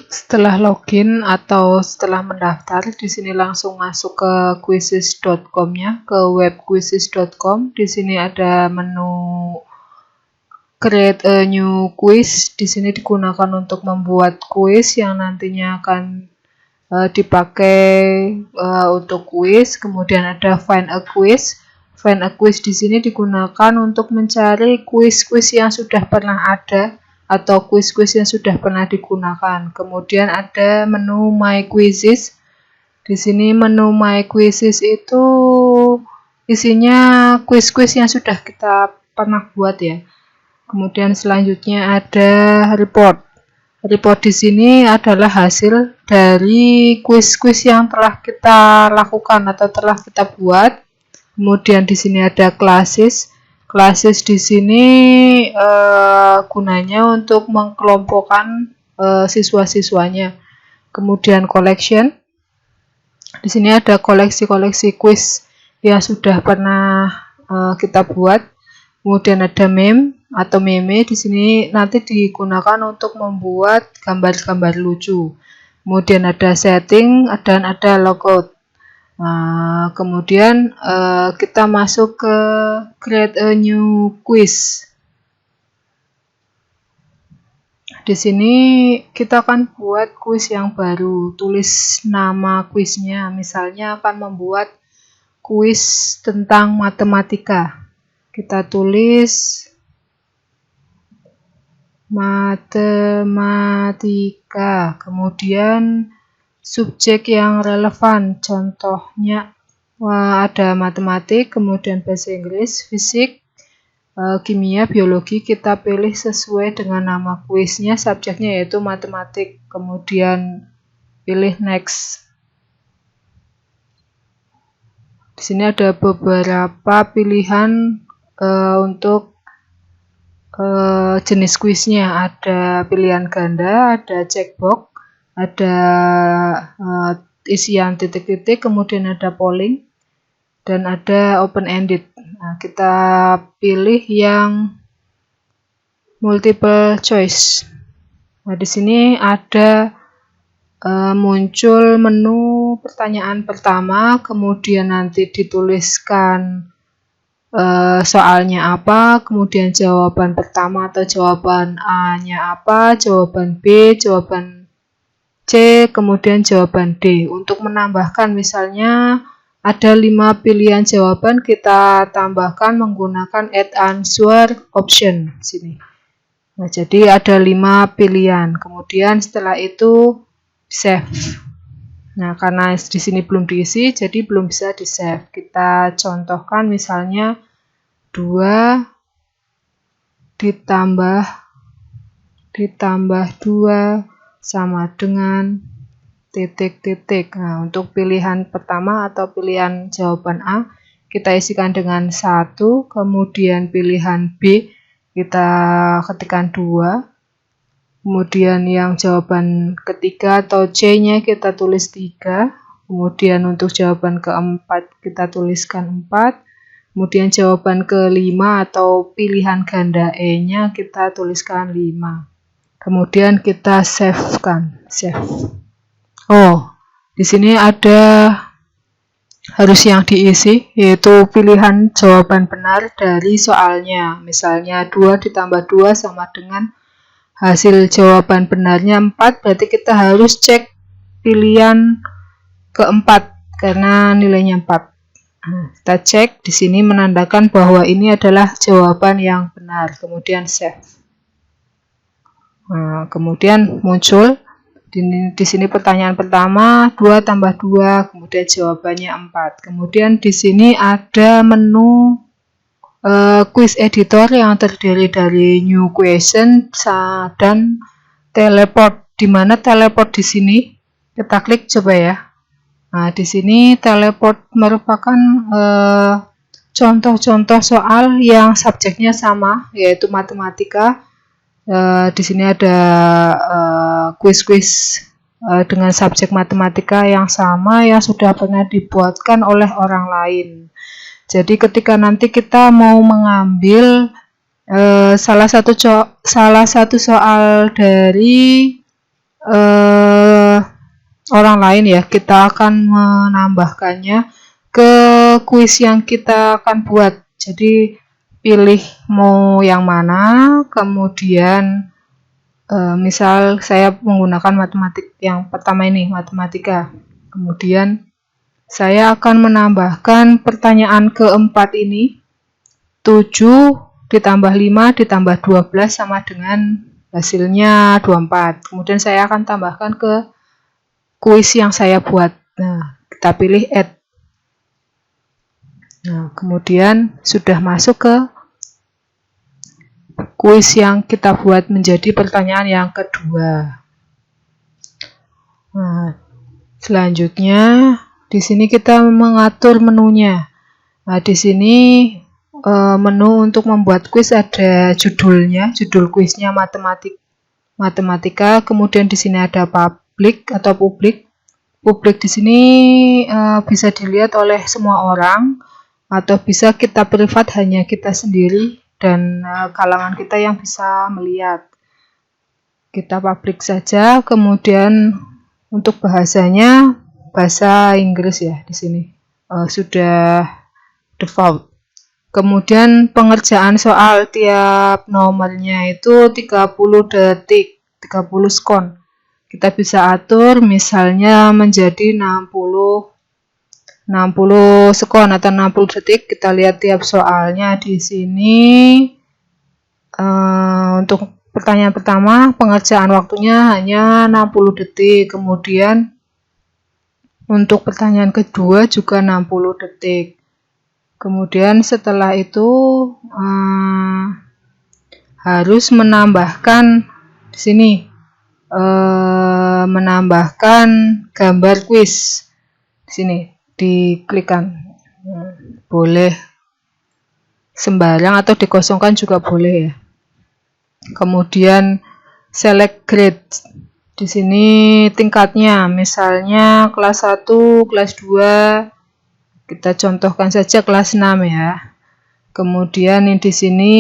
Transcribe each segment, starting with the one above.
Setelah login atau setelah mendaftar, di sini langsung masuk ke quizzes.com-nya, ke web quizzes.com. Di sini ada menu create a new quiz. Di sini digunakan untuk membuat quiz yang nantinya akan dipakai untuk quiz. Kemudian ada find a quiz. Find a quiz di sini digunakan untuk mencari quiz-quiz yang sudah pernah ada atau quiz-quiz yang sudah pernah digunakan. Kemudian ada menu My Quizzes. Di sini menu My Quizzes itu isinya quiz-quiz yang sudah kita pernah buat ya. Kemudian selanjutnya ada report. Report di sini adalah hasil dari quiz-quiz yang telah kita lakukan atau telah kita buat. Kemudian di sini ada classes. Classes di sini gunanya untuk mengkelompokkan siswa-siswanya. Kemudian collection. Di sini ada koleksi-koleksi quiz yang sudah pernah kita buat. Kemudian ada meme atau meme. Di sini nanti digunakan untuk membuat gambar-gambar lucu. Kemudian ada setting dan ada logout. Kemudian kita masuk ke create a new quiz. Di sini kita akan buat quiz yang baru, tulis nama quiznya. Misalnya akan membuat quiz tentang matematika. Kita tulis matematika, kemudian subjek yang relevan, contohnya ada matematik, kemudian bahasa Inggris, fisik, kimia, biologi. Kita pilih sesuai dengan nama kuisnya, subjeknya yaitu matematik, kemudian pilih next. Di sini ada beberapa pilihan untuk jenis kuisnya, ada pilihan ganda, ada checkbox, ada isian titik-titik, kemudian ada polling, dan ada open-ended. Nah, kita pilih yang multiple choice. Nah, di sini ada muncul menu pertanyaan pertama, kemudian nanti dituliskan soalnya apa, kemudian jawaban pertama atau jawaban A-nya apa, jawaban B, jawaban C, kemudian jawaban D. Untuk menambahkan misalnya ada 5 pilihan jawaban, kita tambahkan menggunakan add answer option sini. Nah, jadi ada 5 pilihan. Kemudian setelah itu save. Nah, karena di sini belum diisi, jadi belum bisa di-save. Kita contohkan misalnya 2 ditambah 2 sama dengan titik-titik. Nah, untuk pilihan pertama atau pilihan jawaban A, kita isikan dengan 1, kemudian pilihan B, kita ketikkan 2, kemudian yang jawaban ketiga atau C-nya kita tulis 3, kemudian untuk jawaban keempat kita tuliskan 4, kemudian jawaban kelima atau pilihan ganda E-nya kita tuliskan 5. Kemudian kita save-kan, save. Oh, di sini ada harus yang diisi, yaitu pilihan jawaban benar dari soalnya. Misalnya 2 ditambah 2 sama dengan hasil jawaban benarnya 4, berarti kita harus cek pilihan keempat karena nilainya 4. Nah, kita cek di sini menandakan bahwa ini adalah jawaban yang benar. Kemudian save. Nah, kemudian muncul di sini pertanyaan pertama 2 tambah 2, kemudian jawabannya 4. Kemudian di sini ada menu quiz editor yang terdiri dari new question dan teleport. Di mana teleport di sini? Kita klik coba ya. Nah, di sini teleport merupakan contoh-contoh soal yang subjeknya sama, yaitu matematika. Di sini ada quiz-quiz dengan subjek matematika yang sama yang sudah pernah dibuatkan oleh orang lain. Jadi ketika nanti kita mau mengambil salah satu soal dari orang lain ya, kita akan menambahkannya ke kuis yang kita akan buat. Jadi pilih mau yang mana, kemudian misal saya menggunakan matematik yang pertama ini, matematika. Kemudian saya akan menambahkan pertanyaan keempat ini, 7 ditambah 5 ditambah 12 sama dengan hasilnya 24. Kemudian saya akan tambahkan ke kuis yang saya buat. Nah, kita pilih add. Nah, kemudian sudah masuk ke kuis yang kita buat menjadi pertanyaan yang kedua. Nah, selanjutnya di sini kita mengatur menunya. Nah, di sini menu untuk membuat kuis ada judulnya, judul kuisnya matematika. Kemudian di sini ada publik atau publik. Publik di sini bisa dilihat oleh semua orang atau bisa kita privat, hanya kita sendiri dan kalangan kita yang bisa melihat. Kita publik saja. Kemudian untuk bahasanya bahasa Inggris ya, di sini sudah default. Kemudian pengerjaan soal tiap nomornya itu 30 detik, 30 skon. Kita bisa atur misalnya menjadi 60 skon atau 60 detik. Kita lihat tiap soalnya di sini. Untuk pertanyaan pertama, pengerjaan waktunya hanya 60 detik. Kemudian untuk pertanyaan kedua juga 60 detik. Kemudian setelah itu harus menambahkan di sini menambahkan gambar kuis. Di sini diklikkan. Boleh sembarang atau dikosongkan juga boleh ya. Kemudian select grade. Di sini tingkatnya, misalnya kelas 1, kelas 2. Kita contohkan saja kelas 6 ya. Kemudian di sini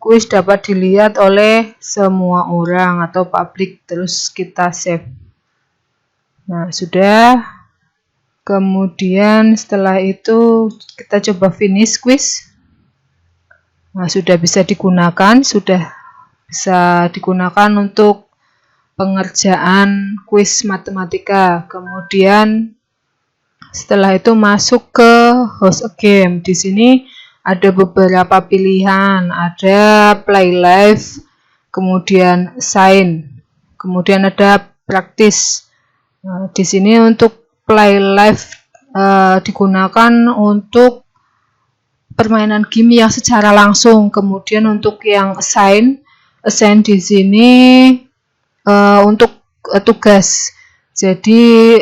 kuis dapat dilihat oleh semua orang atau publik, terus kita save. Nah, sudah. Kemudian setelah itu kita coba finish quiz. Nah, sudah bisa digunakan, untuk pengerjaan kuis matematika. Kemudian setelah itu masuk ke host a game. Di sini ada beberapa pilihan, ada play live, kemudian assign, kemudian ada practice. Nah, di sini untuk play live digunakan untuk permainan game yang secara langsung. Kemudian untuk yang assign di sini untuk tugas. Jadi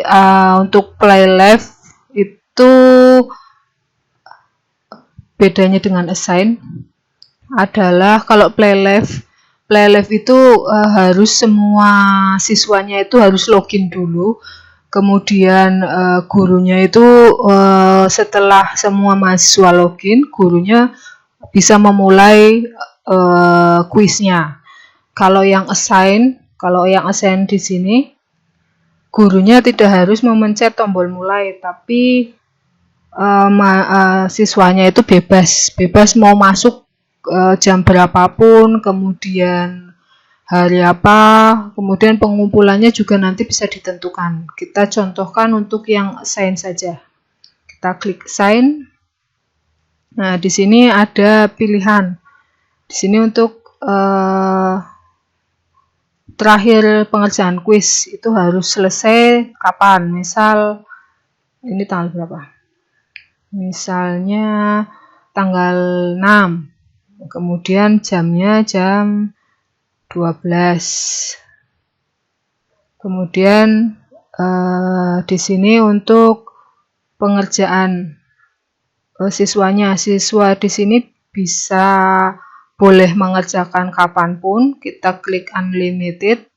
untuk play live itu bedanya dengan assign adalah kalau play live itu harus semua siswanya itu harus login dulu. Kemudian gurunya itu setelah semua mahasiswa login, gurunya bisa memulai kuisnya. Kalau yang assign di sini, gurunya tidak harus memencet tombol mulai, tapi siswanya itu bebas mau masuk jam berapapun, kemudian hari apa, kemudian pengumpulannya juga nanti bisa ditentukan. Kita contohkan untuk yang assign saja. Kita klik assign. Nah, di sini ada pilihan. Di sini untuk terakhir pengerjaan kuis itu harus selesai kapan. Misal ini tanggal berapa? Misalnya tanggal 6. Kemudian jamnya jam 12. Kemudian di sini untuk pengerjaan siswa di sini bisa boleh mengerjakan kapanpun. Kita klik unlimited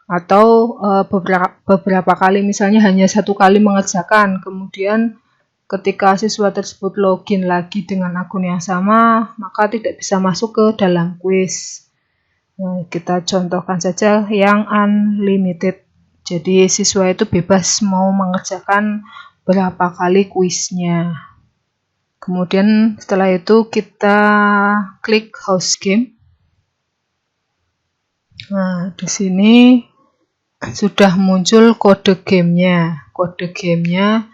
atau beberapa kali, misalnya hanya 1 kali mengerjakan. Kemudian ketika siswa tersebut login lagi dengan akun yang sama, maka tidak bisa masuk ke dalam kuis. Nah, kita contohkan saja yang unlimited. Jadi siswa itu bebas mau mengerjakan berapa kali kuisnya. Kemudian setelah itu kita klik house game. Nah, di sini sudah muncul kode gamenya. Kode gamenya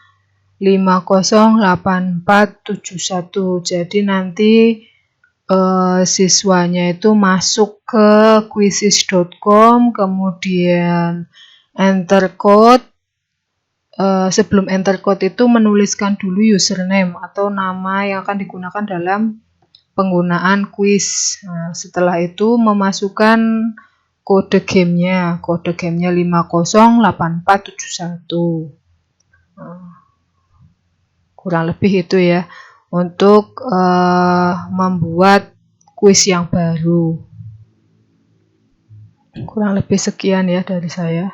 508471. Jadi nanti siswanya itu masuk ke quizzes.com, kemudian enter code. Sebelum enter code itu menuliskan dulu username atau nama yang akan digunakan dalam penggunaan quiz. Nah, setelah itu memasukkan kode gamenya. Kode gamenya 508471. Kurang lebih itu ya untuk membuat kuis yang baru. Kurang lebih sekian ya dari saya.